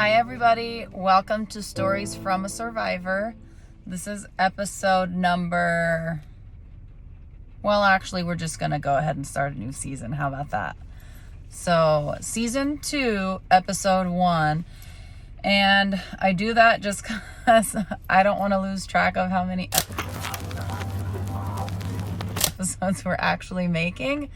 Hi everybody, welcome to Stories from a Survivor. This is episode number, we're just going to go ahead and start a new season. How about that? So, season 2, episode 1. And I do that just because I don't want to lose track of how many episodes we're actually making.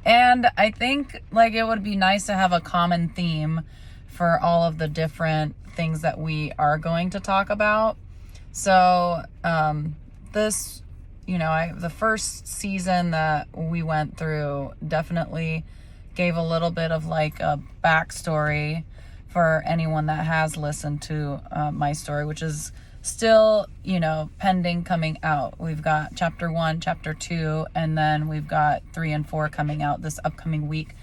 And I think it would be nice to have a common theme for all of the different things that we are going to talk about. So this, the first season that we went through definitely gave a little bit of a backstory for anyone that has listened to my story, which is still, pending coming out. We've got chapter 1, chapter 2, and then we've got 3 and 4 coming out this upcoming week.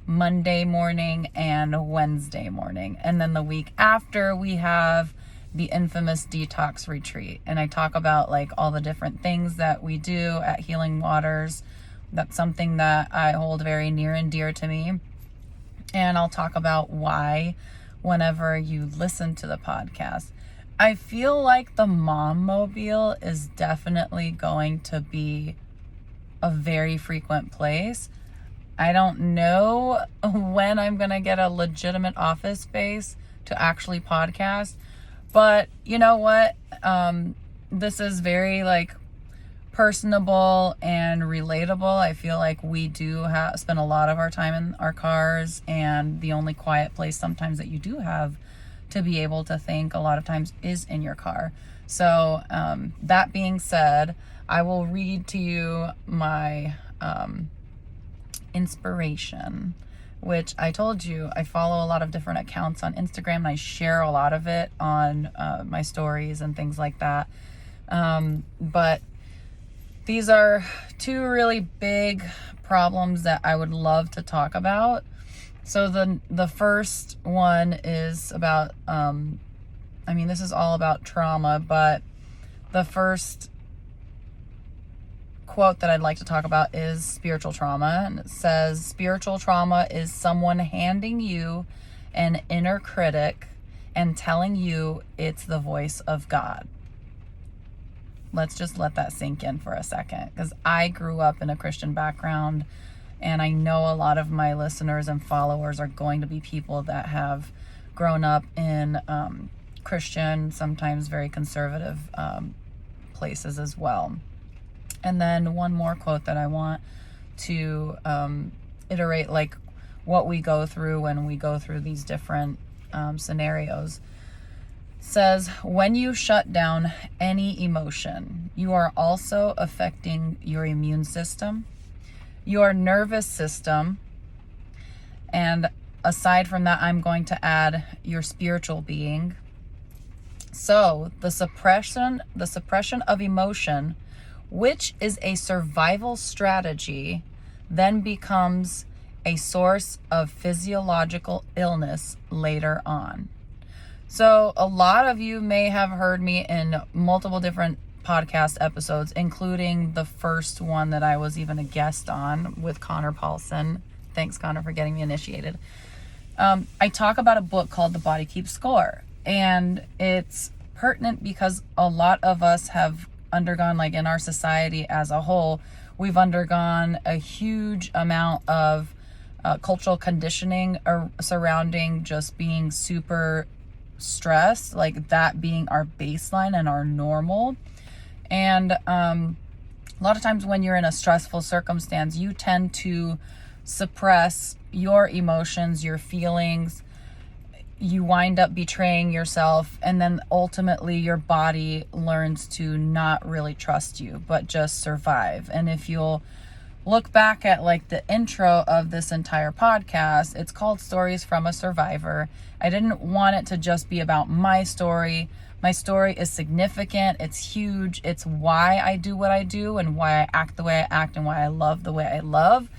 Monday morning and Wednesday morning. And then the week after we have the infamous detox retreat. And I talk about all the different things that we do at Healing Waters. That's something that I hold very near and dear to me. And I'll talk about why whenever you listen to the podcast. I feel like the Mom Mobile is definitely going to be a very frequent place. I don't know when I'm going to get a legitimate office space to actually podcast, but you know what? This is very personable and relatable. I feel like we do spend a lot of our time in our cars, and the only quiet place sometimes that you do have to be able to think a lot of times is in your car. So that being said, I will read to you my inspiration, which I told you I follow a lot of different accounts on Instagram, and I share a lot of it on my stories and things like that. But these are 2 really big problems that I would love to talk about. So the first one is about, this is all about trauma, but the first quote that I'd like to talk about is spiritual trauma. And it says, spiritual trauma is someone handing you an inner critic and telling you it's the voice of God. Let's just let that sink in for a second, because I grew up in a Christian background, and I know a lot of my listeners and followers are going to be people that have grown up in Christian, sometimes very conservative places as well. And then one more quote that I want to iterate what we go through when we go through these different scenarios. Says, when you shut down any emotion, you are also affecting your immune system, your nervous system, and aside from that, I'm going to add your spiritual being. So the suppression of emotion, which is a survival strategy, then becomes a source of physiological illness later on. So a lot of you may have heard me in multiple different podcast episodes, including the first one that I was even a guest on with Connor Paulson. Thanks, Connor, for getting me initiated. I talk about a book called The Body Keeps Score, and it's pertinent because a lot of us have undergone, in our society as a whole, we've undergone a huge amount of cultural conditioning surrounding just being super stressed, that being our baseline and our normal. And a lot of times when you're in a stressful circumstance, you tend to suppress your emotions, your feelings. You wind up betraying yourself, and then ultimately your body learns to not really trust you, but just survive. And if you'll look back at the intro of this entire podcast, it's called Stories from a Survivor. I didn't want it to just be about my story. My story is significant. It's huge. It's why I do what I do and why I act the way I act and why I love the way I love.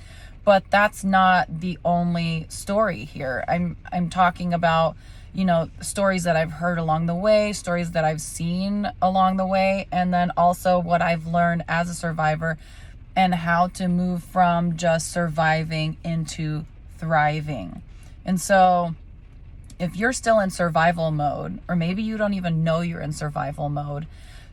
But that's not the only story here. I'm talking about, stories that I've heard along the way, stories that I've seen along the way, and then also what I've learned as a survivor and how to move from just surviving into thriving. And so if you're still in survival mode, or maybe you don't even know you're in survival mode,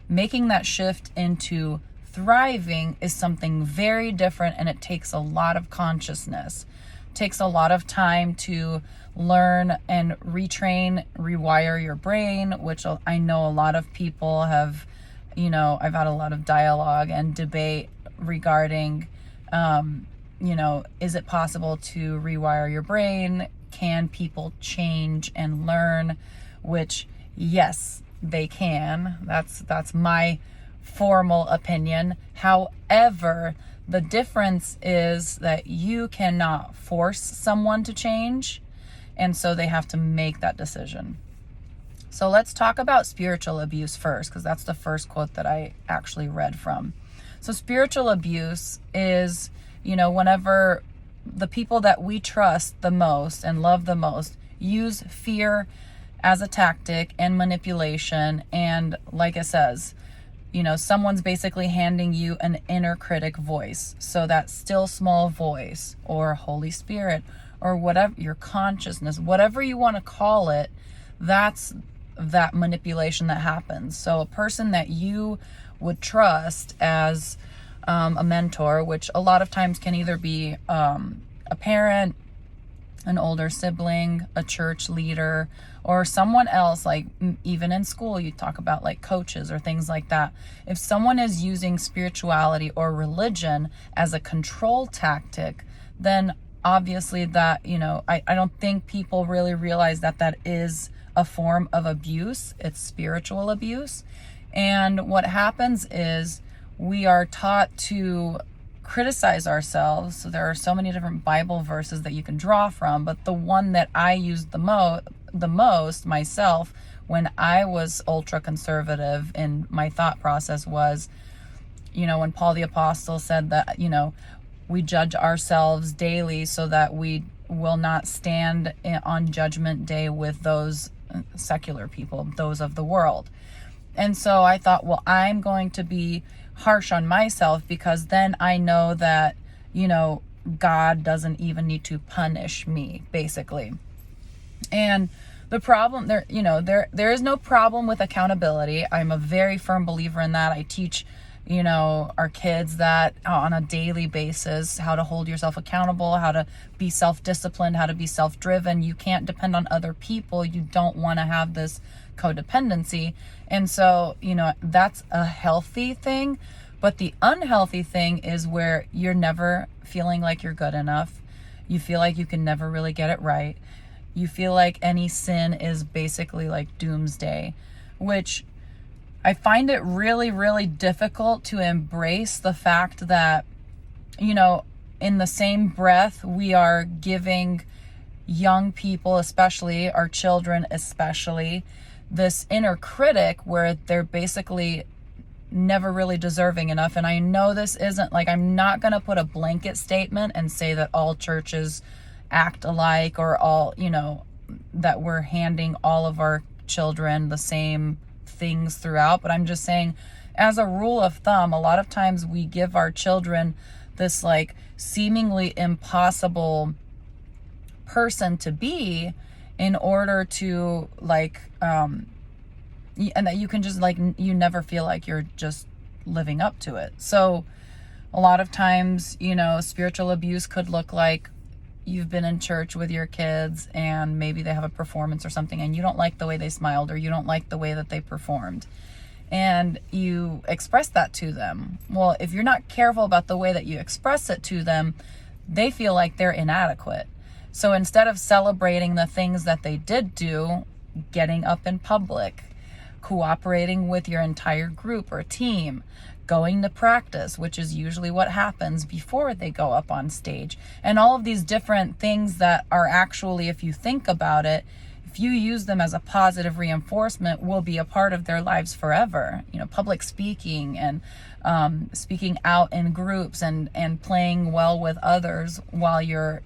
making that shift into thriving is something very different, and it takes a lot of consciousness. It takes a lot of time to learn and retrain, rewire your brain, which I know a lot of people have, I've had a lot of dialogue and debate regarding, is it possible to rewire your brain? Can people change and learn? Which, yes, they can. That's my formal opinion. However, the difference is that you cannot force someone to change, and so they have to make that decision. So let's talk about spiritual abuse first, because that's the first quote that I actually read from. So spiritual abuse is, whenever the people that we trust the most and love the most use fear as a tactic and manipulation. And like it says, someone's basically handing you an inner critic voice. So that still small voice, or Holy Spirit, or whatever, your consciousness, whatever you want to call it, that's that manipulation that happens. So a person that you would trust as a mentor, which a lot of times can either be a parent, an older sibling, a church leader, or someone else, like even in school, you talk about like coaches or things like that. If someone is using spirituality or religion as a control tactic, then obviously that, I don't think people really realize that that is a form of abuse. It's spiritual abuse. And what happens is we are taught to criticize ourselves. So there are so many different Bible verses that you can draw from, but the one that I used the most myself when I was ultra conservative in my thought process was, when Paul the Apostle said that, we judge ourselves daily so that we will not stand on judgment day with those secular people, those of the world. And so I thought, well, I'm going to be harsh on myself, because then I know that, God doesn't even need to punish me, basically. And the problem there, there is no problem with accountability. I'm a very firm believer in that. I teach, our kids that on a daily basis, how to hold yourself accountable, how to be self-disciplined, how to be self-driven. You can't depend on other people. You don't want to have this codependency. And so, that's a healthy thing. But the unhealthy thing is where you're never feeling like you're good enough. You feel like you can never really get it right. You feel like any sin is basically like doomsday, which I find it really, really difficult to embrace the fact that, in the same breath, we are giving young people, especially our children, especially this inner critic where they're basically never really deserving enough. And I know this isn't like, I'm not going to put a blanket statement and say that all churches act alike, or all, that we're handing all of our children the same things throughout. But I'm just saying, as a rule of thumb, a lot of times we give our children this like seemingly impossible person to be in order to like, and that you can just like, you never feel like you're just living up to it. So a lot of times, spiritual abuse could look like you've been in church with your kids and maybe they have a performance or something and you don't like the way they smiled, or you don't like the way that they performed, and you express that to them. Well, if you're not careful about the way that you express it to them, they feel like they're inadequate. So instead of celebrating the things that they did do, getting up in public, cooperating with your entire group or team, going to practice, which is usually what happens before they go up on stage, and all of these different things that are actually, if you think about it, if you use them as a positive reinforcement, will be a part of their lives forever. Public speaking and speaking out in groups and playing well with others while you're,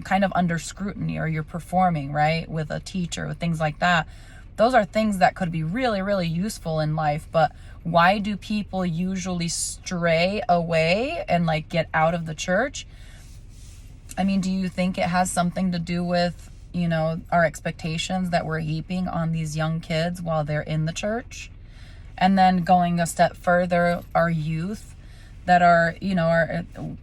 kind of under scrutiny, or you're performing, right, with a teacher, with things like that. Those are things that could be really, really useful in life. But why do people usually stray away and like get out of the church? I mean, do you think it has something to do with our expectations that we're heaping on these young kids while they're in the church. And then going a step further, our youth that are,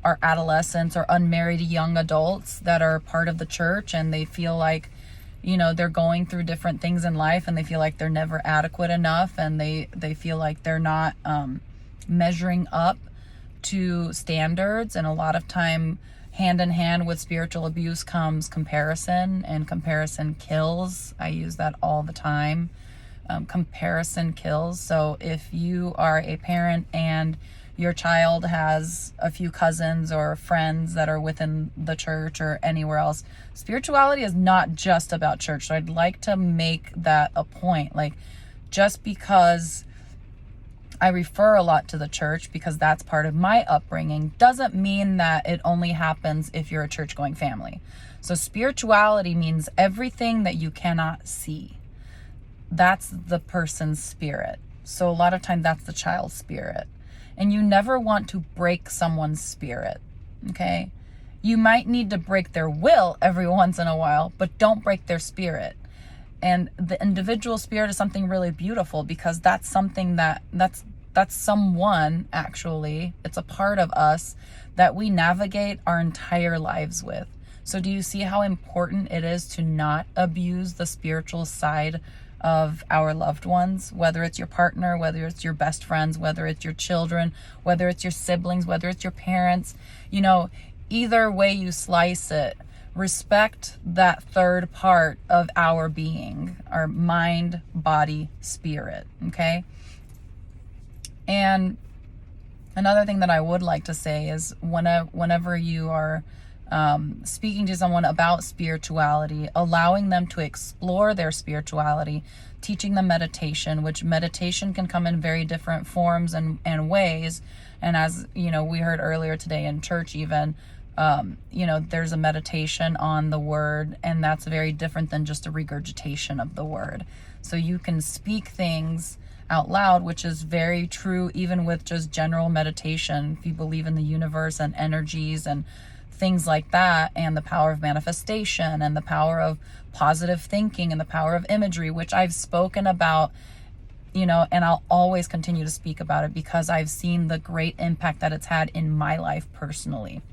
our adolescents or unmarried young adults that are part of the church, and they feel like, they're going through different things in life, and they feel like they're never adequate enough, and they feel like they're not measuring up to standards. And a lot of time, hand in hand with spiritual abuse comes comparison, and comparison kills. I use that all the time. Comparison kills. So if you are a parent and your child has a few cousins or friends that are within the church or anywhere else, spirituality is not just about church. So I'd like to make that a point. Like, just because I refer a lot to the church because that's part of my upbringing doesn't mean that it only happens if you're a church-going family. So spirituality means everything that you cannot see. That's the person's spirit. So a lot of times that's the child's spirit. And you never want to break someone's spirit, okay? You might need to break their will every once in a while, but don't break their spirit. And the individual spirit is something really beautiful, because that's something that's someone, actually. It's a part of us that we navigate our entire lives with. So do you see how important it is to not abuse the spiritual side of our loved ones, whether it's your partner, whether it's your best friends, whether it's your children, whether it's your siblings, whether it's your parents? Either way you slice it, respect that third part of our being, our mind, body, spirit, okay? And another thing that I would like to say is whenever you are speaking to someone about spirituality, allowing them to explore their spirituality, teaching them meditation, which meditation can come in very different forms and ways. And as we heard earlier today in church, even there's a meditation on the word, and that's very different than just a regurgitation of the word. So you can speak things out loud, which is very true even with just general meditation. If you believe in the universe and energies and things like that, and the power of manifestation and the power of positive thinking and the power of imagery, which I've spoken about, and I'll always continue to speak about it because I've seen the great impact that it's had in my life personally.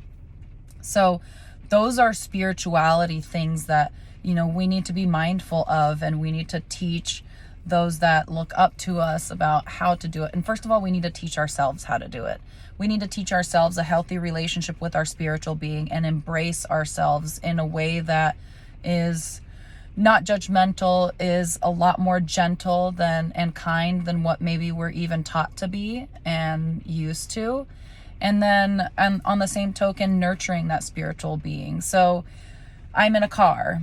So those are spirituality things that, we need to be mindful of, and we need to teach those that look up to us about how to do it. And first of all, we need to teach ourselves how to do it. We need to teach ourselves a healthy relationship with our spiritual being and embrace ourselves in a way that is not judgmental, is a lot more gentle and kind than what maybe we're even taught to be and used to. And then on the same token, nurturing that spiritual being. So I'm in a car.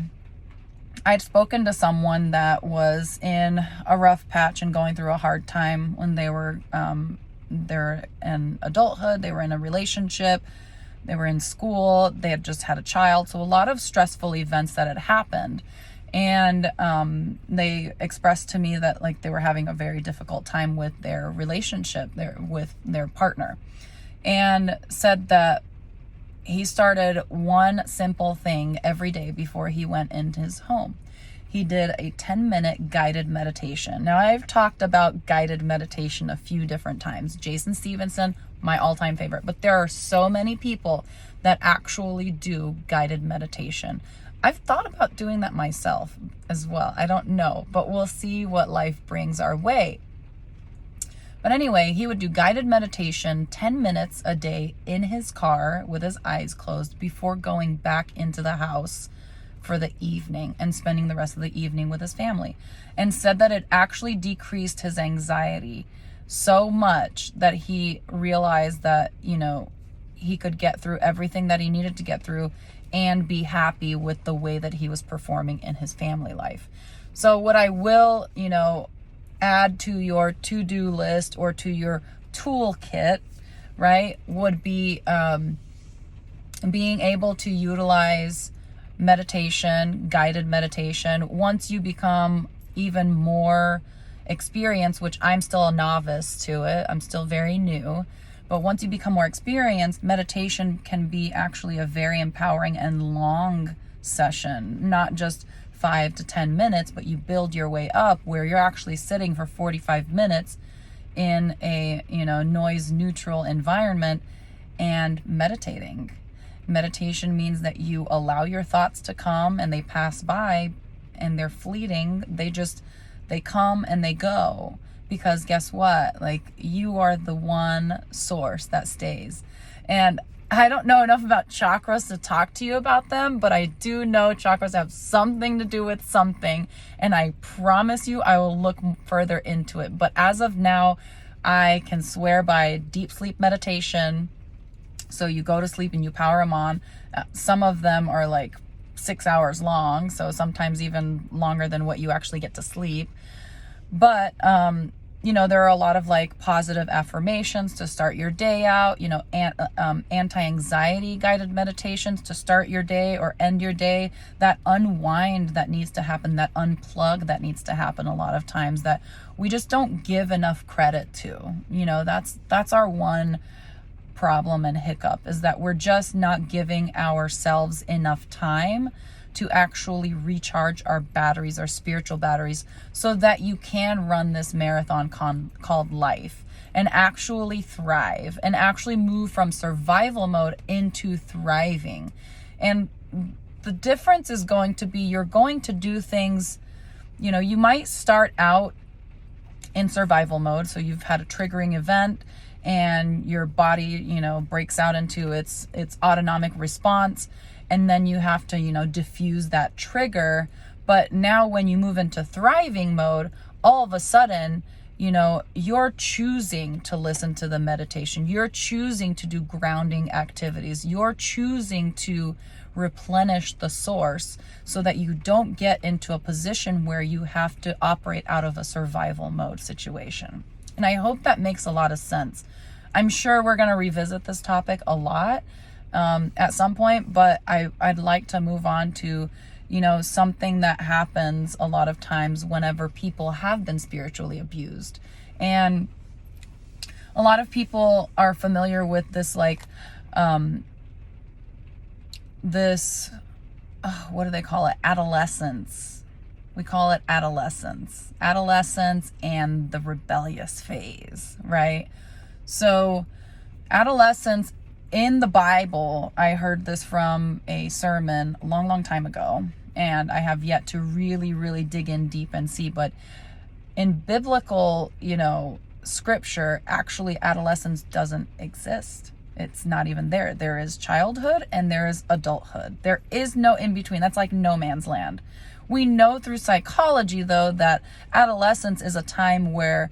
I'd spoken to someone that was in a rough patch and going through a hard time when they're in adulthood, they were in a relationship, they were in school, they had just had a child. So a lot of stressful events that had happened. And they expressed to me that they were having a very difficult time with their relationship with their partner, and said that he started one simple thing every day before he went into his home. He did a 10-minute guided meditation. Now, I've talked about guided meditation a few different times. Jason Stevenson, my all-time favorite. But there are so many people that actually do guided meditation. I've thought about doing that myself as well. I don't know, but we'll see what life brings our way. But anyway, he would do guided meditation 10 minutes a day in his car with his eyes closed before going back into the house for the evening and spending the rest of the evening with his family, and said that it actually decreased his anxiety so much that he realized that, he could get through everything that he needed to get through and be happy with the way that he was performing in his family life. So what I will, add to your to-do list or to your toolkit, right, would be being able to utilize meditation, guided meditation, once you become even more experienced, which I'm still a novice to it. I'm still very new. But once you become more experienced, meditation can be actually a very empowering and long session, not just 5 to 10 minutes, but you build your way up where you're actually sitting for 45 minutes in a, noise neutral environment and meditating. Meditation means that you allow your thoughts to come and they pass by and they're fleeting. They come and they go, because guess what? Like, you are the one source that stays. And I don't know enough about chakras to talk to you about them, but I do know chakras have something to do with something. And I promise you, I will look further into it. But as of now, I can swear by deep sleep meditation. So you go to sleep and you power them on. Some of them are like 6 hours long, so sometimes even longer than what you actually get to sleep. But, there are a lot of like positive affirmations to start your day out, anti-anxiety guided meditations to start your day or end your day, that unwind that needs to happen, that unplug that needs to happen a lot of times that we just don't give enough credit to. That's our one problem and hiccup, is that we're just not giving ourselves enough time to actually recharge our batteries, our spiritual batteries, so that you can run this marathon called life and actually thrive and actually move from survival mode into thriving. And the difference is going to be, you're going to do things, you might start out in survival mode. So you've had a triggering event and your body, breaks out into its autonomic response. And then you have to, diffuse that trigger. But now when you move into thriving mode, all of a sudden, you're choosing to listen to the meditation. You're choosing to do grounding activities. You're choosing to replenish the source so that you don't get into a position where you have to operate out of a survival mode situation. And I hope that makes a lot of sense. I'm sure we're going to revisit this topic a lot at some point, but I'd like to move on to, something that happens a lot of times whenever people have been spiritually abused. And a lot of people are familiar with this, like, what do they call it? Adolescence. We call it adolescence and the rebellious phase, right? So adolescence in the Bible, I heard this from a sermon a long, long time ago, and I have yet to really, really dig in deep and see, but in biblical, scripture, actually adolescence doesn't exist. It's not even there. There is childhood and there is adulthood. There is no in between. That's like no man's land. We know through psychology, though, that adolescence is a time where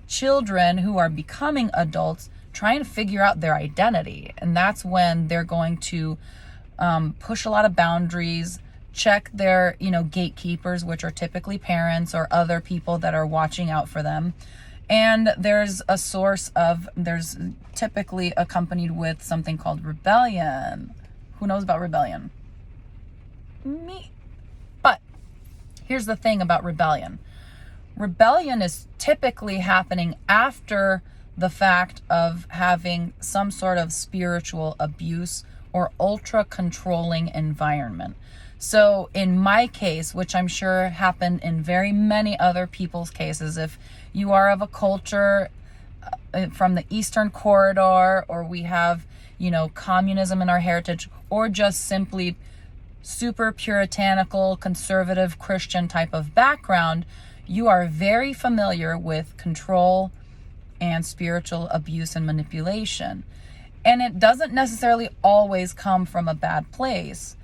children who are becoming adults trying to figure out their identity. And that's when they're going to push a lot of boundaries, check their, gatekeepers, which are typically parents or other people that are watching out for them. And there's typically accompanied with something called rebellion. Who knows about rebellion? Me. But here's the thing about rebellion. Rebellion is typically happening after the fact of having some sort of spiritual abuse or ultra controlling environment. So in my case, which I'm sure happened in very many other people's cases, if you are of a culture from the Eastern Corridor, or we have, communism in our heritage, or just simply super puritanical, conservative, Christian type of background, you are very familiar with control and spiritual abuse and manipulation. And it doesn't necessarily always come from a bad place.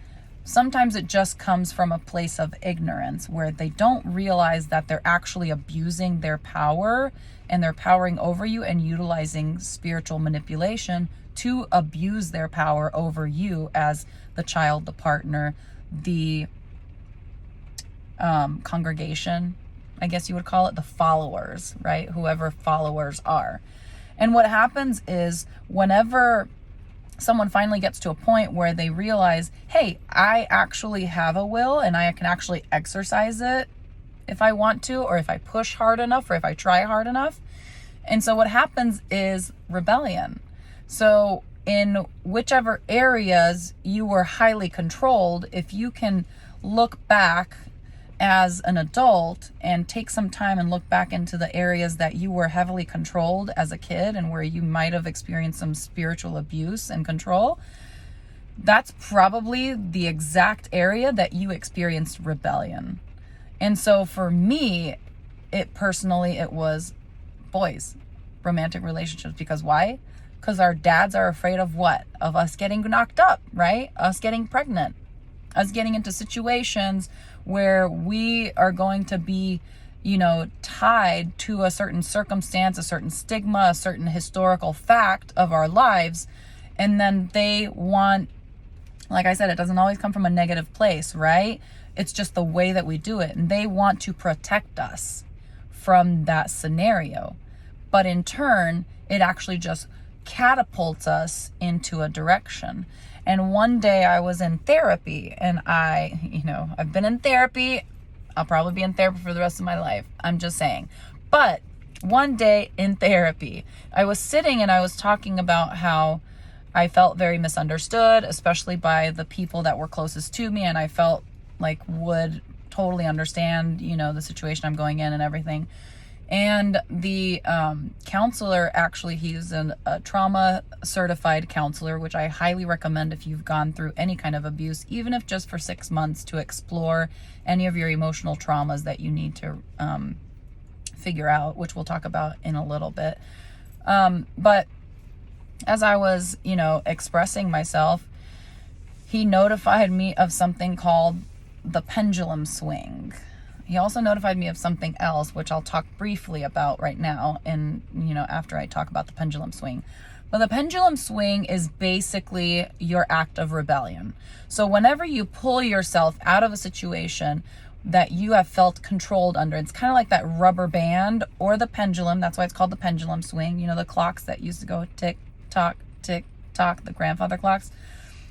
Sometimes it just comes from a place of ignorance where they don't realize that they're actually abusing their power and they're powering over you and utilizing spiritual manipulation to abuse their power over you as the child, the partner, the congregation, I guess you would call it, the followers, right? Whoever followers are. And what happens is whenever someone finally gets to a point where they realize, hey, I actually have a will and I can actually exercise it if I want to, or if I push hard enough, or if I try hard enough. And so what happens is rebellion. So in whichever areas you were highly controlled, if you can look back as an adult and take some time and look back into the areas that you were heavily controlled as a kid and where you might have experienced some spiritual abuse and control, that's probably the exact area that you experienced rebellion. And so for me, it was boys, romantic relationships. Because why? Because our dads are afraid of what? Of us getting knocked up, right? Us getting pregnant, us getting into situations where we are going to be, tied to a certain circumstance, a certain stigma, a certain historical fact of our lives. And then they want, like I said, it doesn't always come from a negative place, right? It's just the way that we do it. And they want to protect us from that scenario. But in turn, it actually just catapults us into a direction. And one day I was in therapy, and I've been in therapy. I'll probably be in therapy for the rest of my life. I'm just saying. But one day in therapy, I was sitting and I was talking about how I felt very misunderstood, especially by the people that were closest to me, and I felt like would totally understand, the situation I'm going in and everything. And the counselor, actually, he's a trauma certified counselor, which I highly recommend if you've gone through any kind of abuse, even if just for 6 months, to explore any of your emotional traumas that you need to figure out, which we'll talk about in a little bit. But as I was, expressing myself, he notified me of something called the pendulum swing. He also notified me of something else, which I'll talk briefly about right now, and after I talk about the pendulum swing. But the pendulum swing is basically your act of rebellion. So whenever you pull yourself out of a situation that you have felt controlled under, it's kind of like that rubber band or the pendulum. That's why it's called the pendulum swing. The clocks that used to go tick tock, the grandfather clocks.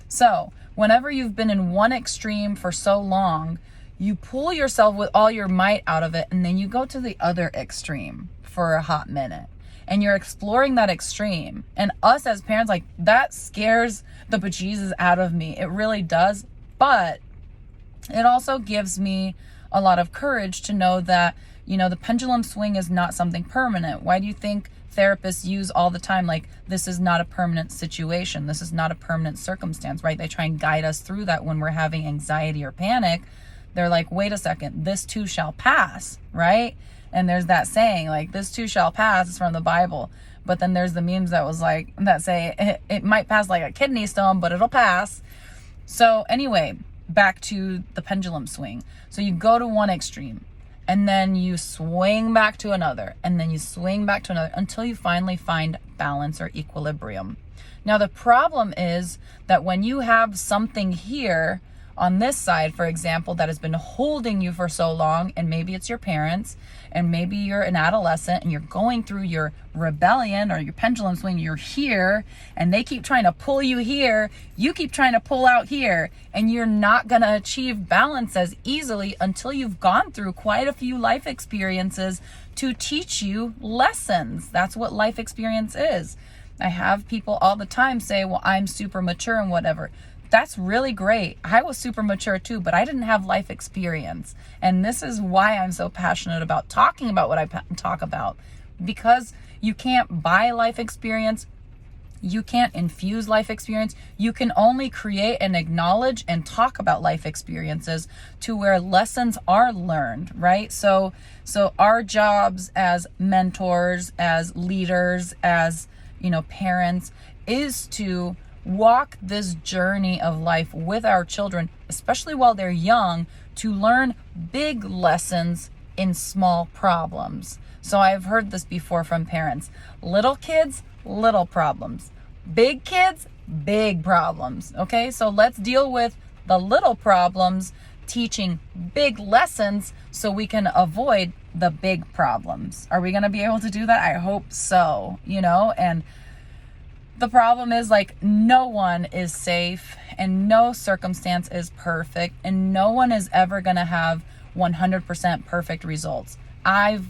So whenever you've been in one extreme for so long, you pull yourself with all your might out of it, and then you go to the other extreme for a hot minute, and you're exploring that extreme. And us as parents, like, that scares the bejesus out of me. It really does. But it also gives me a lot of courage to know that, the pendulum swing is not something permanent. Why do you think therapists use all the time, like, this is not a permanent situation, this is not a permanent circumstance, right? They try and guide us through that when we're having anxiety or panic. They're like, wait a second, this too shall pass, right? And there's that saying, like, this too shall pass. It's from the Bible. But then there's the memes that say it might pass like a kidney stone, but it'll pass. So anyway, back to the pendulum swing. So you go to one extreme, and then you swing back to another, and then you swing back to another until you finally find balance or equilibrium. Now, the problem is that when you have something here on this side, for example, that has been holding you for so long, and maybe it's your parents, and maybe you're an adolescent and you're going through your rebellion or your pendulum swing, you're here, and they keep trying to pull you here, you keep trying to pull out here, and you're not going to achieve balance as easily until you've gone through quite a few life experiences to teach you lessons. That's what life experience is. I have people all the time say, well, I'm super mature and whatever. That's really great. I was super mature too, but I didn't have life experience. And this is why I'm so passionate about talking about what I talk about. Because you can't buy life experience. You can't infuse life experience. You can only create and acknowledge and talk about life experiences to where lessons are learned, right? So our jobs as mentors, as leaders, as, parents, is to walk this journey of life with our children, especially while they're young, to learn big lessons in small problems. So I've heard this before from parents. Little kids, little problems. Big kids, big problems. Okay, so let's deal with the little problems, teaching big lessons so we can avoid the big problems. Are we going to be able to do that? I hope so, and the problem is, like, no one is safe and no circumstance is perfect, and no one is ever going to have 100% perfect results. I've,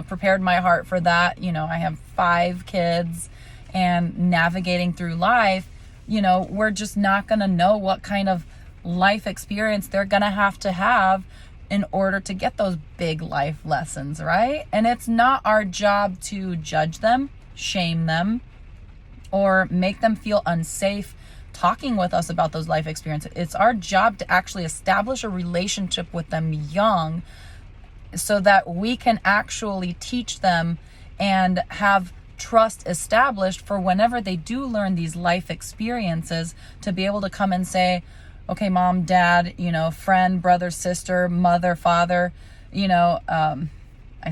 prepared my heart for that. I have 5 kids, and navigating through life, we're just not going to know what kind of life experience they're going to have in order to get those big life lessons, right? And it's not our job to judge them, shame them, or make them feel unsafe talking with us about those life experiences. It's our job to actually establish a relationship with them young so that we can actually teach them and have trust established for whenever they do learn these life experiences, to be able to come and say, okay, mom, dad, friend, brother, sister, mother, father, I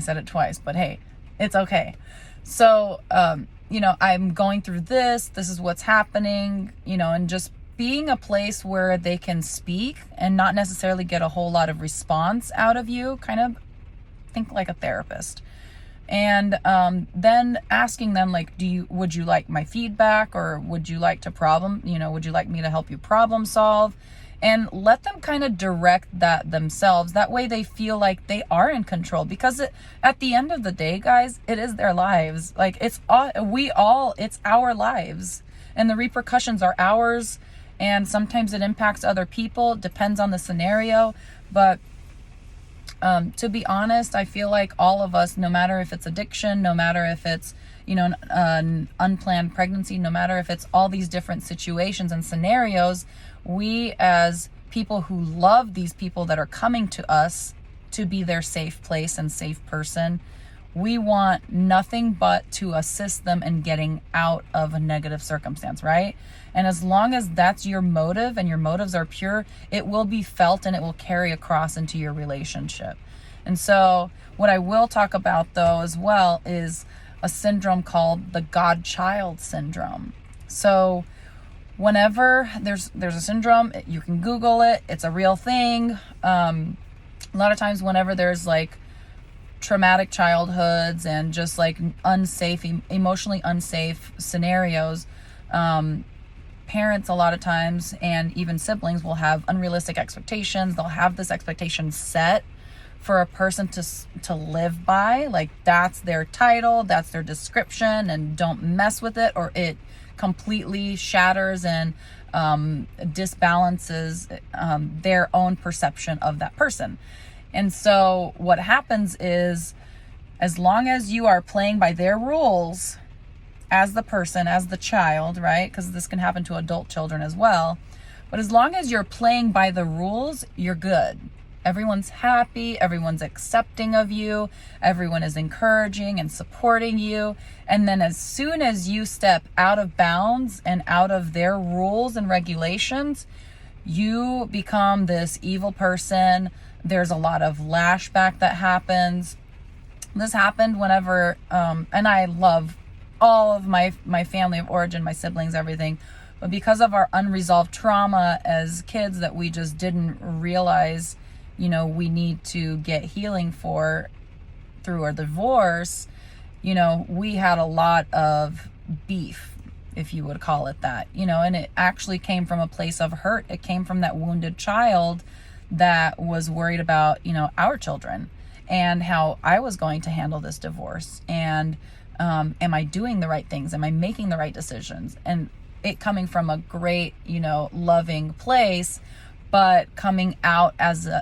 said it twice, but hey, it's okay. So, I'm going through this is what's happening, and just being a place where they can speak and not necessarily get a whole lot of response out of you, kind of think like a therapist. And then asking them, like, would you like my feedback, or would you like to would you like me to help you problem solve? And let them kind of direct that themselves. That way they feel like they are in control, because at the end of the day, guys, it is their lives. Like, it's our lives, and the repercussions are ours. And sometimes it impacts other people, depends on the scenario. But to be honest, I feel like all of us, no matter if it's addiction, no matter if it's, an unplanned pregnancy, no matter if it's all these different situations and scenarios, we as people who love these people that are coming to us to be their safe place and safe person, we want nothing but to assist them in getting out of a negative circumstance, right? And as long as that's your motive and your motives are pure, it will be felt and it will carry across into your relationship. And so what I will talk about, though, as well, is a syndrome called the Godchild syndrome. So whenever there's a syndrome, you can Google it. It's a real thing. A lot of times whenever there's like traumatic childhoods and just like emotionally unsafe scenarios, parents a lot of times, and even siblings, will have unrealistic expectations. They'll have this expectation set for a person to live by. Like, that's their title, that's their description, and don't mess with it, or it completely shatters and disbalances their own perception of that person. And so what happens is, as long as you are playing by their rules as the person, as the child, right? Because this can happen to adult children as well. But as long as you're playing by the rules, you're good. Everyone's happy, everyone's accepting of you, everyone is encouraging and supporting you. And then as soon as you step out of bounds and out of their rules and regulations, you become this evil person. There's a lot of lashback that happens. This happened whenever, and I love all of my family of origin, my siblings, everything. But because of our unresolved trauma as kids that we just didn't realize, we need to get healing for through our divorce, we had a lot of beef, if you would call it that, and it actually came from a place of hurt. It came from that wounded child that was worried about, our children and how I was going to handle this divorce. And am I doing the right things? Am I making the right decisions? And it coming from a great, loving place, but coming out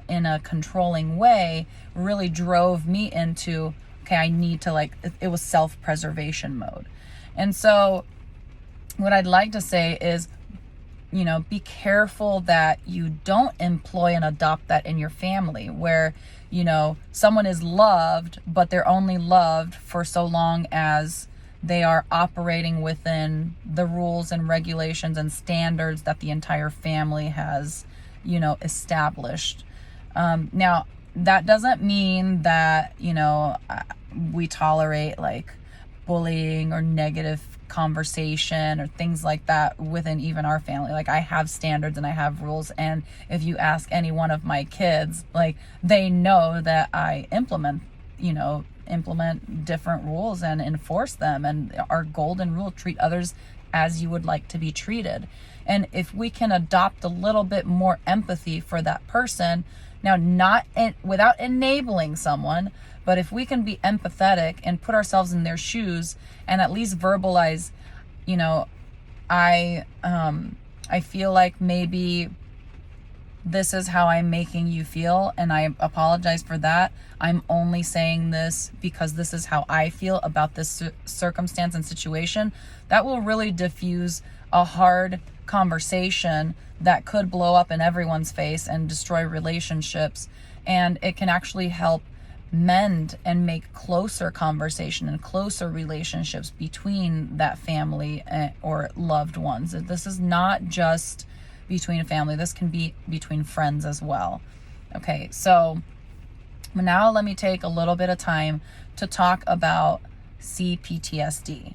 in a controlling way really drove me into, okay, I need to it was self-preservation mode. And so what I'd like to say is, be careful that you don't employ and adopt that in your family where, someone is loved, but they're only loved for so long as they are operating within the rules and regulations and standards that the entire family has, established. Now, that doesn't mean that, we tolerate like bullying or negative conversation or things like that within even our family. Like, I have standards and I have rules, and if you ask any one of my kids, like, they know that I implement different rules and enforce them. And our golden rule: treat others as you would like to be treated. And if we can adopt a little bit more empathy for that person, now without enabling someone, but if we can be empathetic and put ourselves in their shoes and at least verbalize, I feel like maybe this is how I'm making you feel, and I apologize for that. I'm only saying this because this is how I feel about this circumstance and situation. That will really diffuse a hard conversation that could blow up in everyone's face and destroy relationships. And it can actually help mend and make closer conversation and closer relationships between that family or loved ones. This is not just between a family. This can be between friends as well. Okay, so now let me take a little bit of time to talk about CPTSD.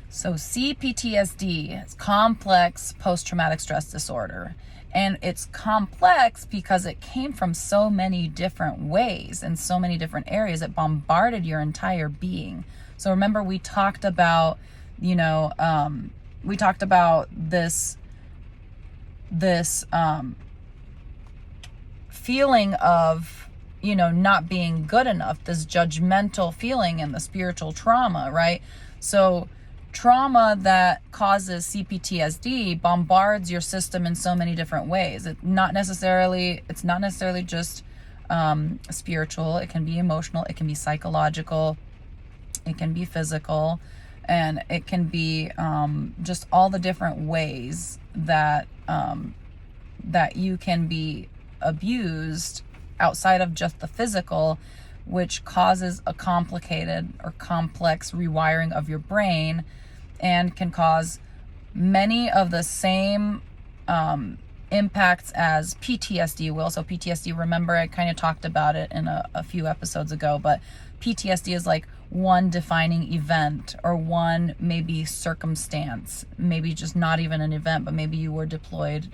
So CPTSD is complex post-traumatic stress disorder. And it's complex because it came from so many different ways and so many different areas. It bombarded your entire being. So remember, we talked about, this feeling of, not being good enough, this judgmental feeling and the spiritual trauma, right? So trauma that causes CPTSD bombards your system in so many different ways. It's not necessarily just spiritual. It can be emotional. It can be psychological. It can be physical, and it can be just all the different ways that that you can be abused outside of just the physical, which causes a complicated or complex rewiring of your brain and can cause many of the same impacts as PTSD will. So PTSD, remember, I kind of talked about it in a few episodes ago, but PTSD is like one defining event or one maybe circumstance, maybe just not even an event, but maybe you were deployed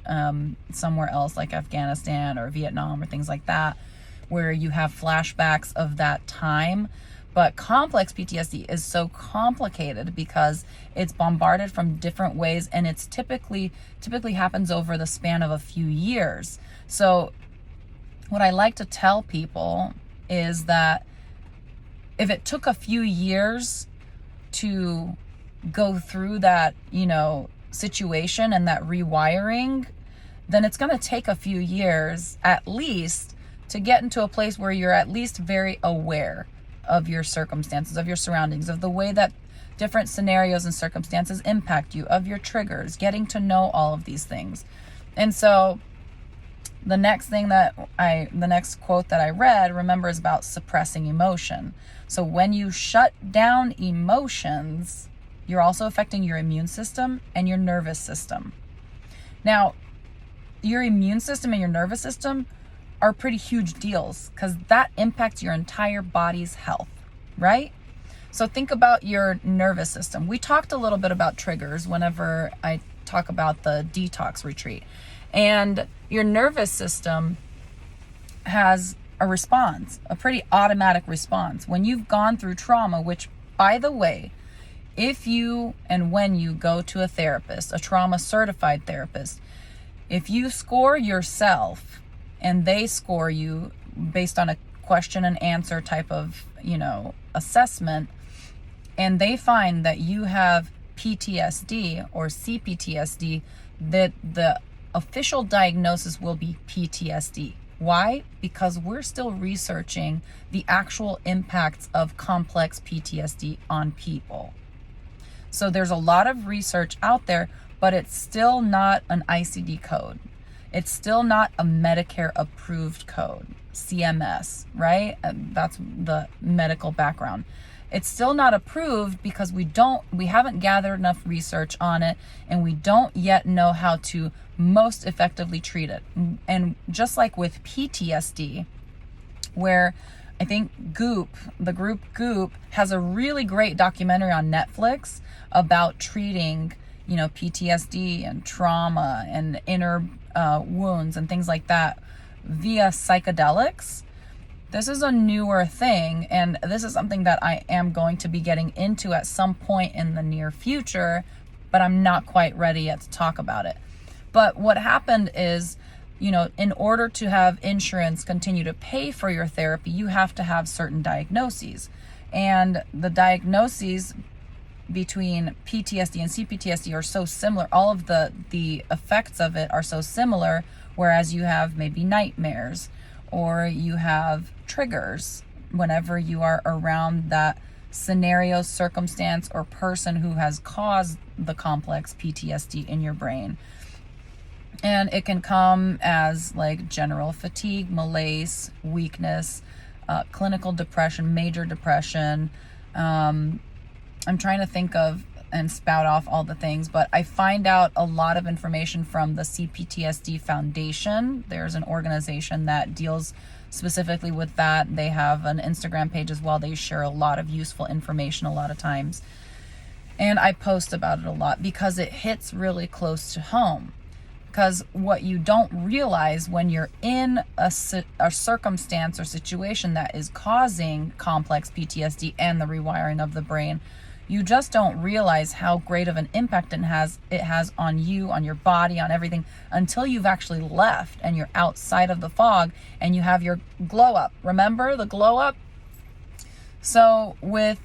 somewhere else like Afghanistan or Vietnam or things like that, where you have flashbacks of that time. But complex PTSD is so complicated because it's bombarded from different ways, and it's typically happens over the span of a few years. So what I like to tell people is that if it took a few years to go through that, situation and that rewiring, then it's going to take a few years at least to get into a place where you're at least very aware of your circumstances, of your surroundings, of the way that different scenarios and circumstances impact you, of your triggers, getting to know all of these things. And so the next quote that I read, remember, is about suppressing emotion. So when you shut down emotions, you're also affecting your immune system and your nervous system. Now, your immune system and your nervous system are pretty huge deals because that impacts your entire body's health, right? So think about your nervous system. We talked a little bit about triggers whenever I talk about the detox retreat. And your nervous system has a response, a pretty automatic response. When you've gone through trauma, which, by the way, if you and when you go to a therapist, a trauma certified therapist, if you score yourself and they score you based on a question and answer type of, assessment, and they find that you have PTSD or CPTSD, that the official diagnosis will be PTSD. Why? Because we're still researching the actual impacts of complex PTSD on people. So there's a lot of research out there, but it's still not an ICD code. It's still not a Medicare approved code, CNS, right? That's the medical background. It's still not approved because we haven't gathered enough research on it, and we don't yet know how to most effectively treat it. And just like with PTSD, where I think the group Goop has a really great documentary on Netflix about treating, PTSD and trauma and inner wounds and things like that via psychedelics. This is a newer thing, and this is something that I am going to be getting into at some point in the near future, but I'm not quite ready yet to talk about it. But what happened is, in order to have insurance continue to pay for your therapy, you have to have certain diagnoses. And the diagnoses between PTSD and CPTSD are so similar. All of the effects of it are so similar, whereas you have maybe nightmares or you have triggers whenever you are around that scenario, circumstance, or person who has caused the complex PTSD in your brain. And it can come as like general fatigue, malaise, weakness, clinical depression, major depression. I'm trying to think of and spout off all the things, but I find out a lot of information from the Cptsd Foundation. There's an organization that deals specifically with that. They have an Instagram page as well. They share a lot of useful information a lot of times. And I post about it a lot because it hits really close to home. Because what you don't realize when you're in a circumstance or situation that is causing complex PTSD and the rewiring of the brain, you just don't realize how great of an impact it has on you, on your body, on everything, until you've actually left and you're outside of the fog and you have your glow up. Remember the glow up? So with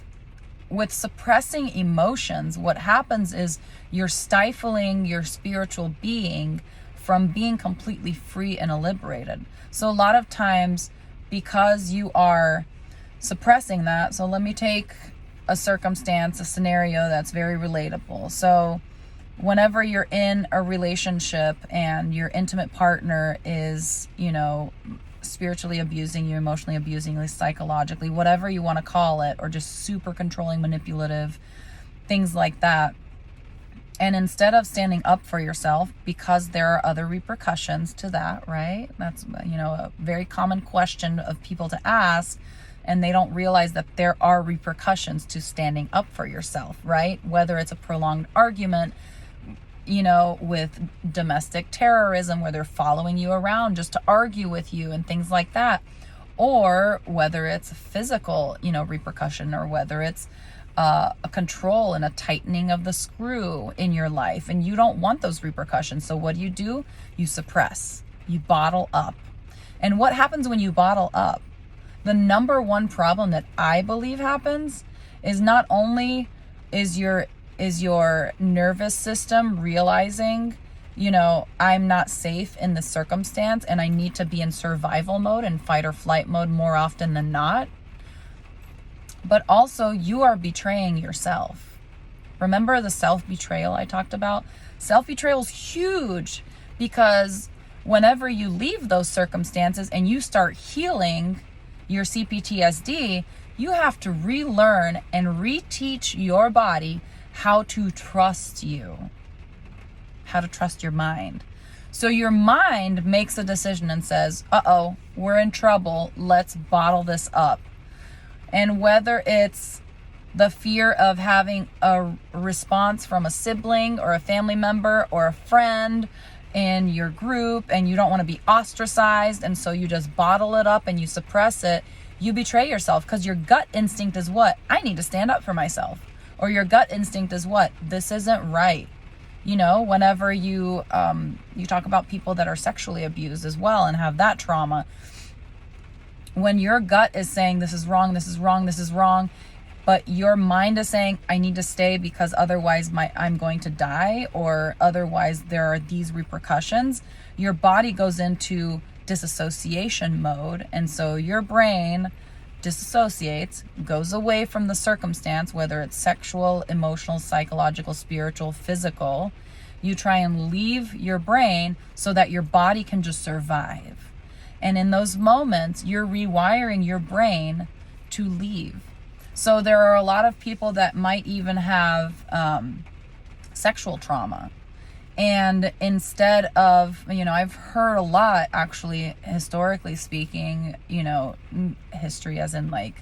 suppressing emotions, what happens is you're stifling your spiritual being from being completely free and liberated. So a lot of times, because you are suppressing that, so let me take a circumstance, a scenario that's very relatable. So whenever you're in a relationship and your intimate partner is, spiritually abusing you, emotionally abusing you, psychologically, whatever you want to call it, or just super controlling, manipulative, things like that. And instead of standing up for yourself, because there are other repercussions to that, right? That's, a very common question of people to ask, and they don't realize that there are repercussions to standing up for yourself, right? Whether it's a prolonged argument, with domestic terrorism where they're following you around just to argue with you and things like that, or whether it's physical, repercussion, or whether it's a control and a tightening of the screw in your life, and you don't want those repercussions. So what do? You suppress, you bottle up. And what happens when you bottle up? The number one problem that I believe happens is not only is your nervous system realizing, I'm not safe in this circumstance and I need to be in survival mode and fight or flight mode more often than not, but also you are betraying yourself. Remember the self-betrayal I talked about? Self-betrayal is huge, because whenever you leave those circumstances and you start healing your CPTSD, you have to relearn and reteach your body how to trust you, how to trust your mind. So your mind makes a decision and says, uh-oh, we're in trouble, let's bottle this up. And whether it's the fear of having a response from a sibling or a family member or a friend in your group, and you don't want to be ostracized, and so you just bottle it up and you suppress it, you betray yourself, because your gut instinct is what? I need to stand up for myself. Or your gut instinct is what? This isn't right. Whenever you talk about people that are sexually abused as well and have that trauma, when your gut is saying this is wrong, this is wrong, this is wrong, but your mind is saying I need to stay because otherwise I'm going to die, or otherwise there are these repercussions, your body goes into disassociation mode, and so your brain disassociates, goes away from the circumstance, whether it's sexual, emotional, psychological, spiritual, physical. You try and leave your brain so that your body can just survive. And in those moments, you're rewiring your brain to leave. So there are a lot of people that might even have sexual trauma. And instead of, I've heard a lot, actually, historically speaking, history as in like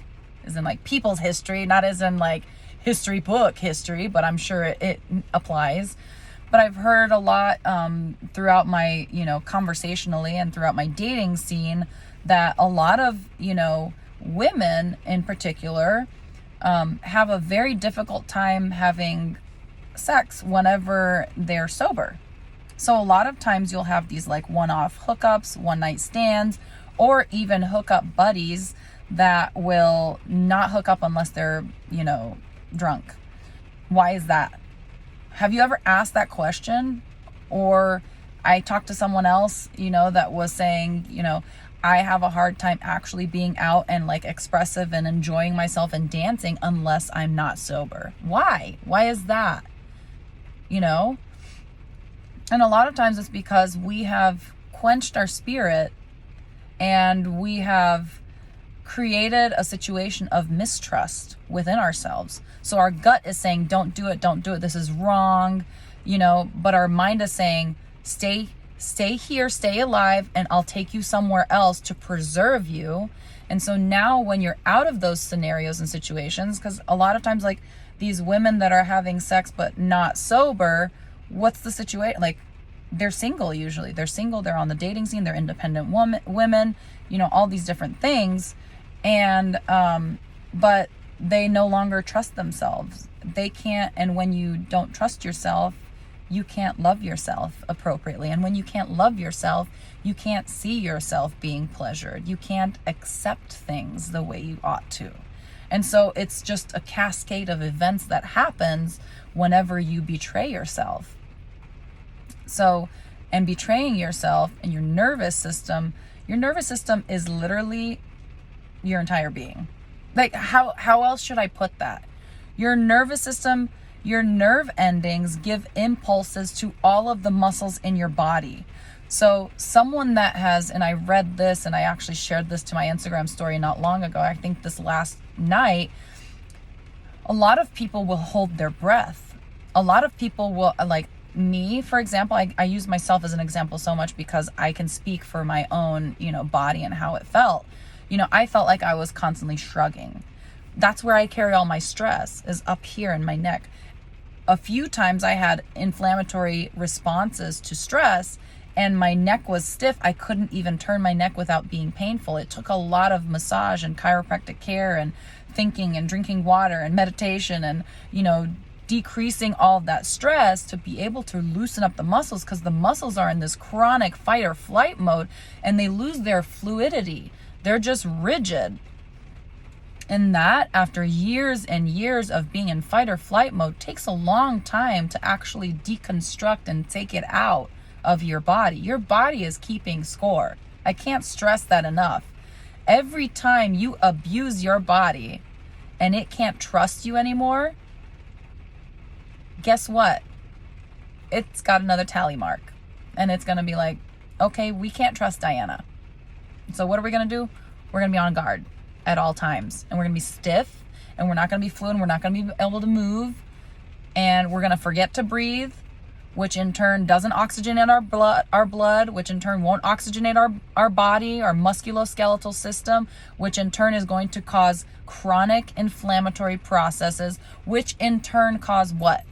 people's history, not as in like history book history, but I'm sure it applies. But I've heard a lot throughout my, conversationally and throughout my dating scene, that a lot of, women in particular have a very difficult time having sex whenever they're sober. So a lot of times you'll have these like one-off hookups, one-night stands, or even hookup buddies that will not hook up unless they're, drunk. Why is that? Have you ever asked that question? Or I talked to someone else, that was saying, I have a hard time actually being out and like expressive and enjoying myself and dancing unless I'm not sober. Why? Why is that? And a lot of times it's because we have quenched our spirit and we have created a situation of mistrust within ourselves. So our gut is saying, don't do it, this is wrong, but our mind is saying, stay here, stay alive, and I'll take you somewhere else to preserve you. And so now when you're out of those scenarios and situations, because a lot of times like these women that are having sex but not sober, what's the situation? Like, they're single usually. They're single, they're on the dating scene, they're independent women, all these different things. And, but they no longer trust themselves. They can't, and when you don't trust yourself, you can't love yourself appropriately. And when you can't love yourself, you can't see yourself being pleasured. You can't accept things the way you ought to. And so it's just a cascade of events that happens whenever you betray yourself. So, and betraying yourself and your nervous system is literally your entire being. Like, how else should I put that? Your nervous system, your nerve endings give impulses to all of the muscles in your body. So someone that has, and I read this and I actually shared this to my Instagram story not long ago, I think this last night, a lot of people will hold their breath. A lot of people will, like me, for example, I use myself as an example so much because I can speak for my own, body and how it felt. I felt like I was constantly shrugging. That's where I carry all my stress, is up here in my neck. A few times I had inflammatory responses to stress and my neck was stiff. I couldn't even turn my neck without being painful. It took a lot of massage and chiropractic care and thinking and drinking water and meditation and, decreasing all of that stress to be able to loosen up the muscles, because the muscles are in this chronic fight or flight mode and they lose their fluidity. They're just rigid. And that, after years and years of being in fight or flight mode, takes a long time to actually deconstruct and take it out of your body. Your body is keeping score. I can't stress that enough. Every time you abuse your body and it can't trust you anymore, guess what? It's got another tally mark. And it's going to be like, okay, we can't trust Diana. So what are we going to do? We're going to be on guard at all times. And we're going to be stiff. And we're not going to be fluid. And we're not going to be able to move. And we're going to forget to breathe, which in turn doesn't oxygenate our blood, which in turn won't oxygenate our body, our musculoskeletal system, which in turn is going to cause chronic inflammatory processes, which in turn cause what?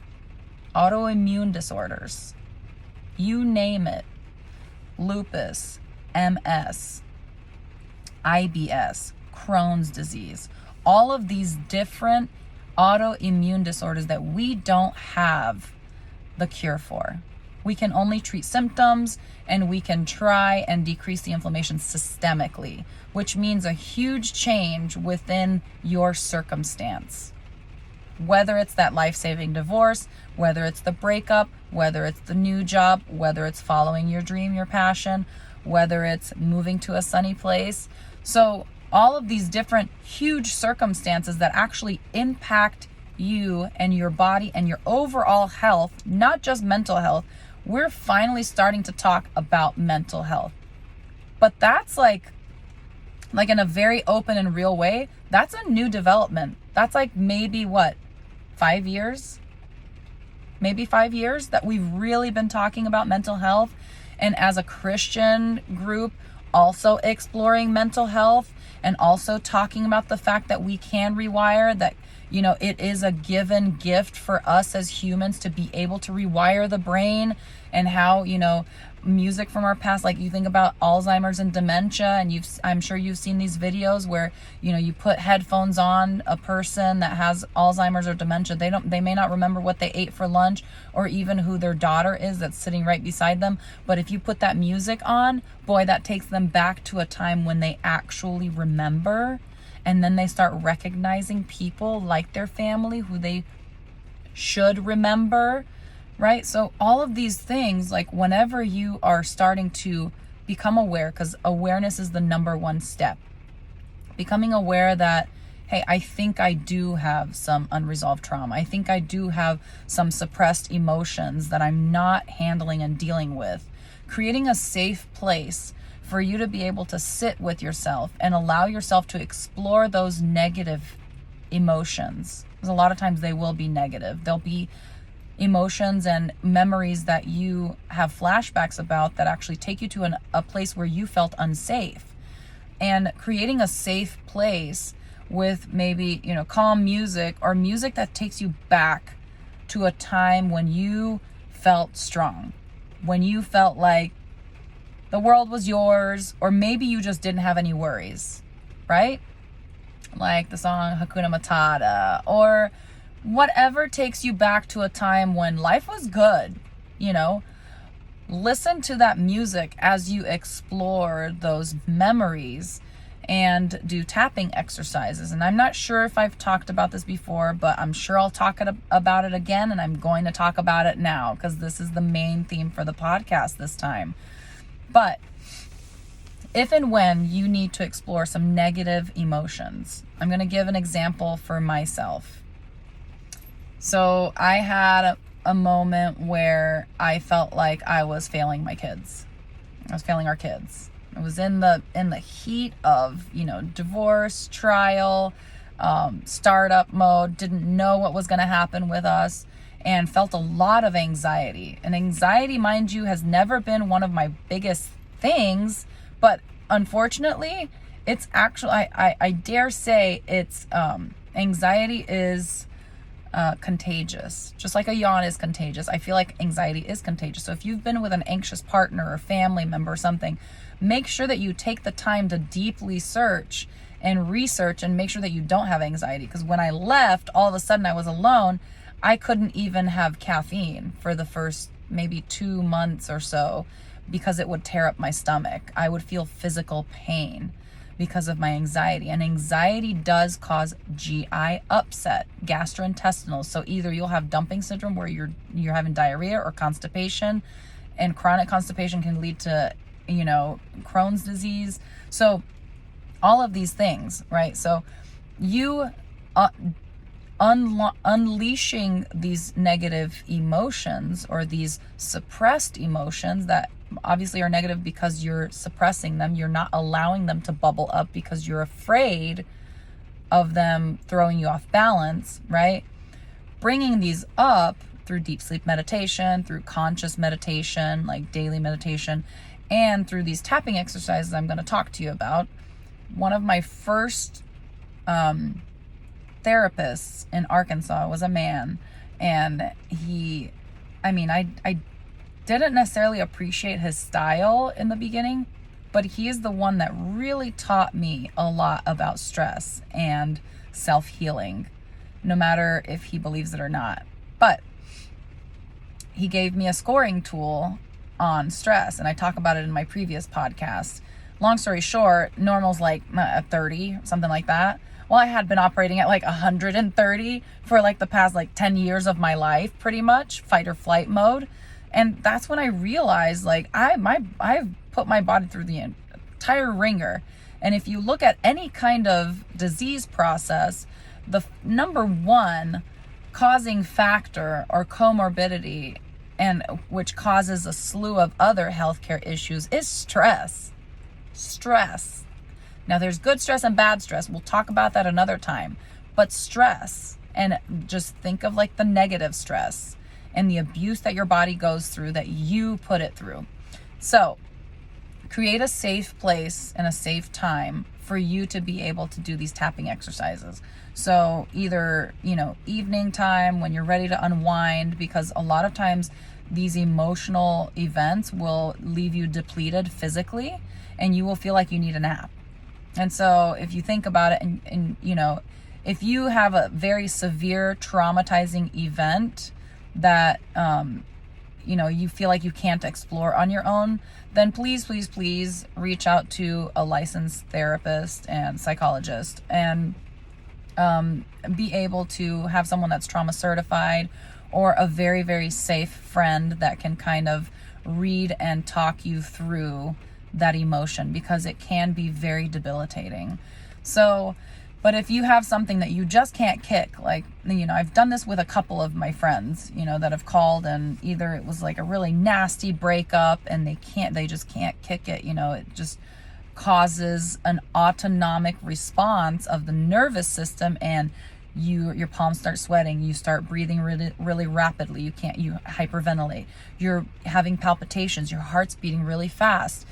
Autoimmune disorders. You name it. Lupus, MS, IBS, Crohn's disease, all of these different autoimmune disorders that we don't have the cure for. We can only treat symptoms, and we can try and decrease the inflammation systemically, which means a huge change within your circumstance. Whether it's that life-saving divorce, whether it's the breakup, whether it's the new job, whether it's following your dream, your passion, whether it's moving to a sunny place. So all of these different huge circumstances that actually impact you and your body and your overall health, not just mental health. We're finally starting to talk about mental health. But that's like in a very open and real way, that's a new development. That's like maybe 5 years? Maybe 5 years that we've really been talking about mental health. And as a Christian group, also exploring mental health and also talking about the fact that we can rewire, that it is a given gift for us as humans to be able to rewire the brain, and how, music from our past, like you think about Alzheimer's and dementia, and I'm sure you've seen these videos where, you put headphones on a person that has Alzheimer's or dementia. They may not remember what they ate for lunch or even who their daughter is that's sitting right beside them. But if you put that music on, boy, that takes them back to a time when they actually remember. And then they start recognizing people like their family who they should remember, right? So all of these things, like whenever you are starting to become aware, because awareness is the number one step, becoming aware that, hey, I think I do have some unresolved trauma. I think I do have some suppressed emotions that I'm not handling and dealing with. Creating a safe place for you to be able to sit with yourself and allow yourself to explore those negative emotions. Because a lot of times they will be negative. There'll be emotions and memories that you have flashbacks about that actually take you to a place where you felt unsafe. And creating a safe place with maybe, calm music or music that takes you back to a time when you felt strong, when you felt like the world was yours, or maybe you just didn't have any worries, right? Like the song Hakuna Matata, or whatever takes you back to a time when life was good, Listen to that music as you explore those memories and do tapping exercises. And I'm not sure if I've talked about this before, but I'm sure I'll talk about it again, and I'm going to talk about it now because this is the main theme for the podcast this time. But if and when you need to explore some negative emotions, I'm going to give an example for myself. So I had a moment where I felt like I was failing my kids. I was failing our kids. I was in the heat of, divorce, trial, startup mode, didn't know what was going to happen with us, and felt a lot of anxiety. And anxiety, mind you, has never been one of my biggest things, but unfortunately, it's actually, I dare say it's, anxiety is contagious. Just like a yawn is contagious, I feel like anxiety is contagious. So if you've been with an anxious partner or family member or something, make sure that you take the time to deeply search and research and make sure that you don't have anxiety. Because when I left, all of a sudden I was alone. I couldn't even have caffeine for the first maybe 2 months or so because it would tear up my stomach. I would feel physical pain because of my anxiety. And anxiety does cause GI upset, gastrointestinal. So either you'll have dumping syndrome where you're having diarrhea, or constipation, and chronic constipation can lead to, Crohn's disease. So all of these things, right? So you unleashing these negative emotions or these suppressed emotions that obviously are negative because you're suppressing them. You're not allowing them to bubble up because you're afraid of them throwing you off balance, right? Bringing these up through deep sleep meditation, through conscious meditation, like daily meditation, and through these tapping exercises I'm going to talk to you about. One of my first therapists in Arkansas was a man, and I didn't necessarily appreciate his style in the beginning, but he is the one that really taught me a lot about stress and self-healing, no matter if he believes it or not. But he gave me a scoring tool on stress, and I talk about it in my previous podcast. Long story short, normal's like 30, something like that. Well, I had been operating at like 130 for like the past 10 years of my life, pretty much, fight or flight mode. And that's when I realized I've put my body through the entire ringer. And if you look at any kind of disease process, the number one causing factor or comorbidity, and which causes a slew of other healthcare issues, is stress. Stress. Now there's good stress and bad stress. We'll talk about that another time. But stress, and just think of the negative stress and the abuse that your body goes through that you put it through. So create a safe place and a safe time for you to be able to do these tapping exercises. So either, evening time when you're ready to unwind, because a lot of times these emotional events will leave you depleted physically and you will feel like you need a nap. And so if you think about it and if you have a very severe traumatizing event that, you feel like you can't explore on your own, then please reach out to a licensed therapist and psychologist and be able to have someone that's trauma certified, or a very, very safe friend that can kind of read and talk you through that emotion, because it can be very debilitating. So, but if you have something that you just can't kick, like, I've done this with a couple of my friends, that have called, and either it was like a really nasty breakup and they just can't kick it, it just causes an autonomic response of the nervous system, and your palms start sweating, you start breathing really, really rapidly, you hyperventilate, you're having palpitations, your heart's beating really fast.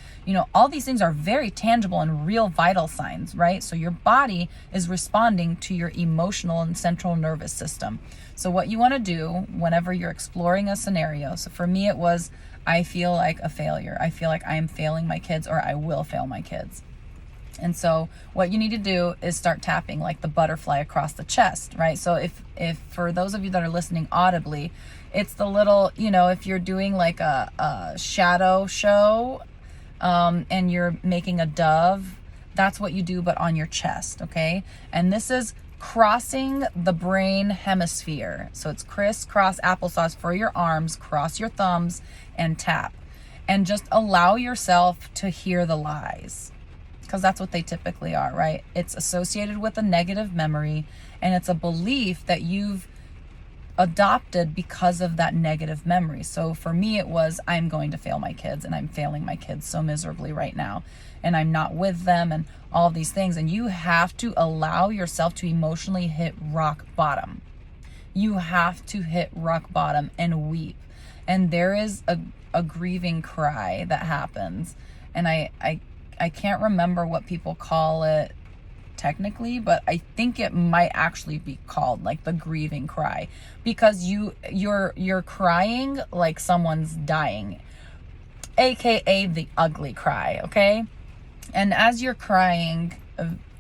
All these things are very tangible and real vital signs, right? So your body is responding to your emotional and central nervous system. So what you want to do whenever you're exploring a scenario, so for me it was, I feel like a failure. I feel like I am failing my kids, or I will fail my kids. And so what you need to do is start tapping like the butterfly across the chest, right? So if for those of you that are listening audibly, it's the little, if you're doing like a shadow show, and you're making a dove, that's what you do, but on your chest, okay? And this is crossing the brain hemisphere. So it's crisscross applesauce for your arms, cross your thumbs and tap. And just allow yourself to hear the lies, because that's what they typically are, right? It's associated with a negative memory, and it's a belief that you've adopted because of that negative memory. So for me, it was, I'm going to fail my kids, and I'm failing my kids so miserably right now, and I'm not with them, and all of these things. And you have to allow yourself to emotionally hit rock bottom. You have to hit rock bottom and weep. And there is a grieving cry that happens. And I can't remember what people call it technically, but I think it might actually be called like the grieving cry, because you're crying like someone's dying, aka the ugly cry, okay? And as you're crying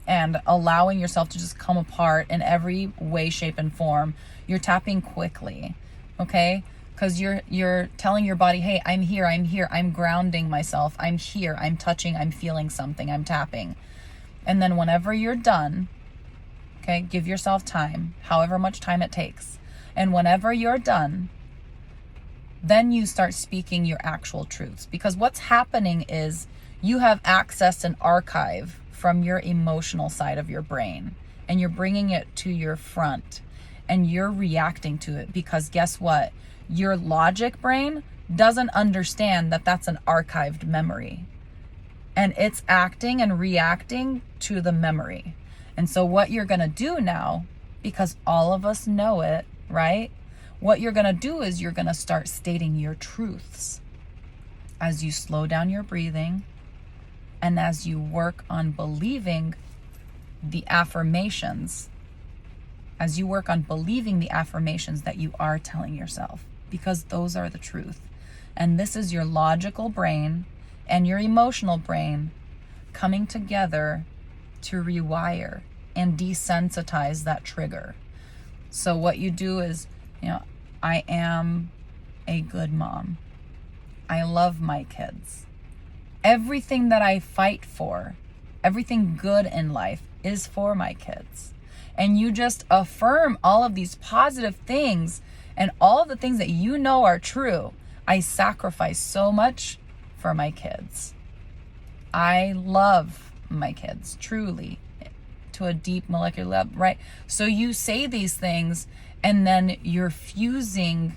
and allowing yourself to just come apart in every way, shape, and form, you're tapping quickly, okay? Because you're telling your body, hey, I'm here, I'm grounding myself, I'm here, I'm touching, I'm feeling something, I'm tapping. And then whenever you're done, okay, give yourself time, however much time it takes. And whenever you're done, then you start speaking your actual truths. Because what's happening is you have accessed an archive from your emotional side of your brain, and you're bringing it to your front, and you're reacting to it. Because guess what? Your logic brain doesn't understand that that's an archived memory, and it's acting and reacting to the memory. And so what you're going to do now, because all of us know it, right? What you're going to do is you're going to start stating your truths as you slow down your breathing, and as you work on believing the affirmations, that you are telling yourself, because those are the truth. And this is your logical brain and your emotional brain coming together to rewire and desensitize that trigger. So what you do is, I am a good mom. I love my kids. Everything that I fight for, everything good in life is for my kids. And you just affirm all of these positive things and all the things that you know are true. I sacrifice so much for my kids. I love my kids, truly, to a deep molecular level, right? So you say these things, and then you're fusing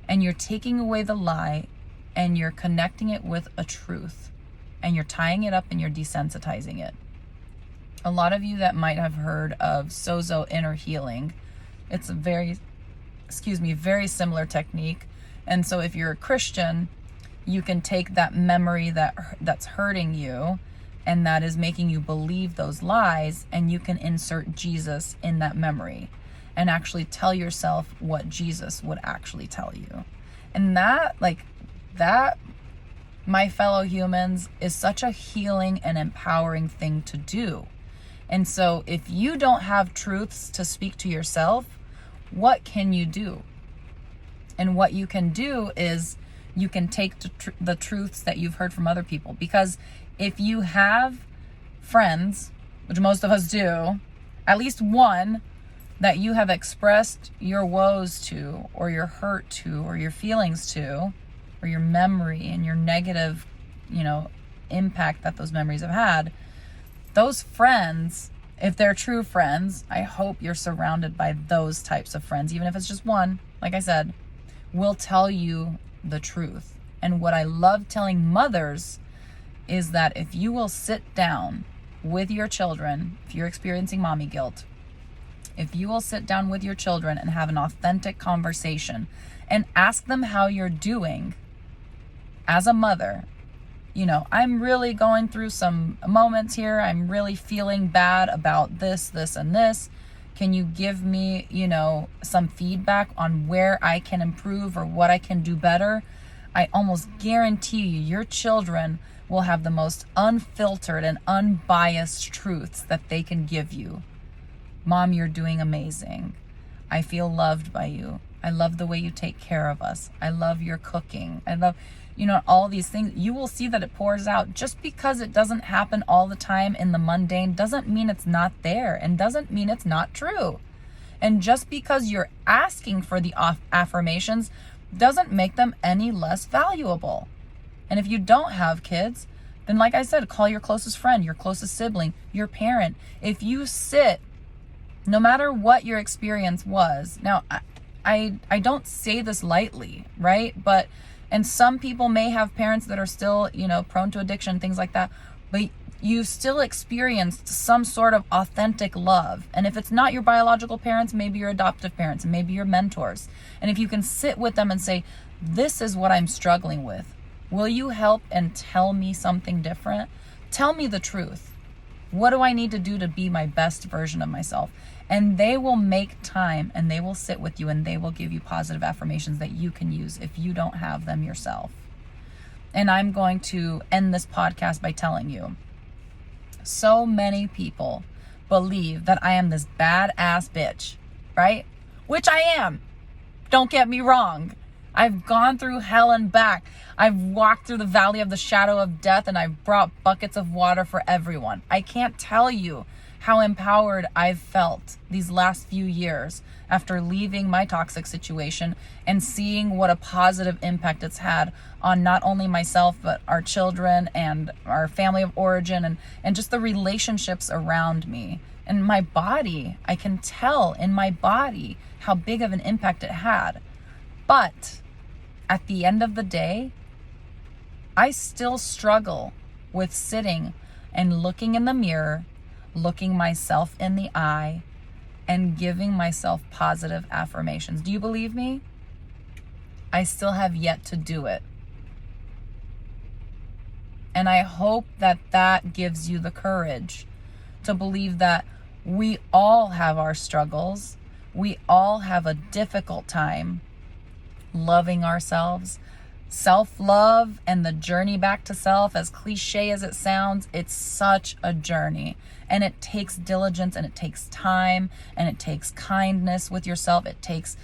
and you're taking away the lie, and you're connecting it with a truth, and you're tying it up and you're desensitizing it. A lot of you that might have heard of Sozo inner healing, it's a very similar technique. And so if you're a Christian, you can take that memory that's hurting you and that is making you believe those lies, and you can insert Jesus in that memory and actually tell yourself what Jesus would actually tell you. And that, my fellow humans, is such a healing and empowering thing to do. And so if you don't have truths to speak to yourself, what can you do? And what you can do is you can take the truths that you've heard from other people. Because if you have friends, which most of us do, at least one that you have expressed your woes to, or your hurt to, or your feelings to, or your memory and your negative, impact that those memories have had. Those friends, if they're true friends, I hope you're surrounded by those types of friends, even if it's just one, like I said, will tell you the truth. And what I love telling mothers is that if you will sit down with your children, if you're experiencing mommy guilt, if you will sit down with your children and have an authentic conversation and ask them how you're doing as a mother, I'm really going through some moments here. I'm really feeling bad about this, and this. Can you give me, some feedback on where I can improve or what I can do better? I almost guarantee you, your children will have the most unfiltered and unbiased truths that they can give you. Mom, you're doing amazing. I feel loved by you. I love the way you take care of us. I love your cooking. I love, all these things. You will see that it pours out. Just because it doesn't happen all the time in the mundane doesn't mean it's not there, and doesn't mean it's not true. And just because you're asking for the affirmations doesn't make them any less valuable. And if you don't have kids, then like I said, call your closest friend, your closest sibling, your parent. If you sit, no matter what your experience was, now I don't say this lightly, right? And some people may have parents that are still, prone to addiction, things like that, but you still experienced some sort of authentic love. And if it's not your biological parents, maybe your adoptive parents, and maybe your mentors. And if you can sit with them and say, this is what I'm struggling with. Will you help and tell me something different? Tell me the truth. What do I need to do to be my best version of myself? And they will make time, and they will sit with you, and they will give you positive affirmations that you can use if you don't have them yourself. And I'm going to end this podcast by telling you, so many people believe that I am this badass bitch, right? Which I am. Don't get me wrong. I've gone through hell and back. I've walked through the valley of the shadow of death, and I've brought buckets of water for everyone. I can't tell you how empowered I've felt these last few years after leaving my toxic situation and seeing what a positive impact it's had on not only myself, but our children and our family of origin, and just the relationships around me. And my body, I can tell in my body how big of an impact it had. But at the end of the day, I still struggle with sitting and looking in the mirror, looking myself in the eye, and giving myself positive affirmations. Do you believe me? I still have yet to do it. And I hope that that gives you the courage to believe that we all have our struggles. We all have a difficult time loving ourselves. Self-love and the journey back to self, as cliche as it sounds, it's such a journey. And it takes diligence, and it takes time, and it takes kindness with yourself. It takes,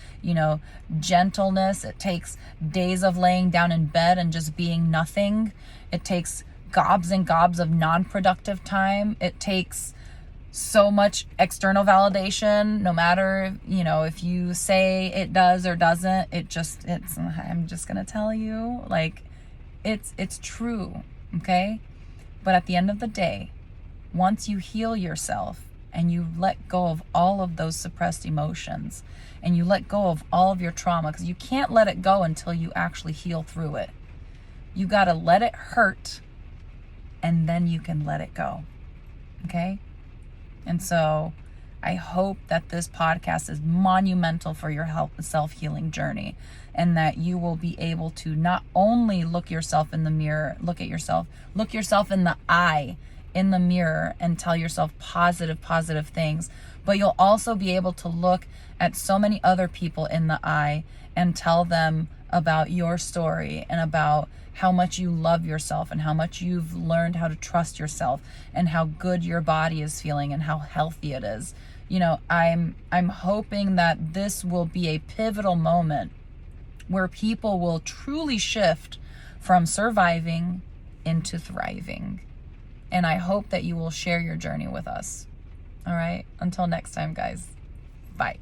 gentleness. It takes days of laying down in bed and just being nothing. It takes gobs and gobs of non-productive time. It takes so much external validation, no matter, if you say it does or doesn't, I'm just going to tell you, it's true. Okay. But at the end of the day, once you heal yourself and you let go of all of those suppressed emotions and you let go of all of your trauma, because you can't let it go until you actually heal through it. You got to let it hurt, and then you can let it go. Okay. And so I hope that this podcast is monumental for your self-healing journey, and that you will be able to not only look yourself in the mirror, look yourself in the eye, in the mirror, and tell yourself positive things, but you'll also be able to look at so many other people in the eye and tell them about your story and about how much you love yourself and how much you've learned how to trust yourself and how good your body is feeling and how healthy it is. I'm hoping that this will be a pivotal moment where people will truly shift from surviving into thriving. And I hope that you will share your journey with us. All right. Until next time, guys. Bye.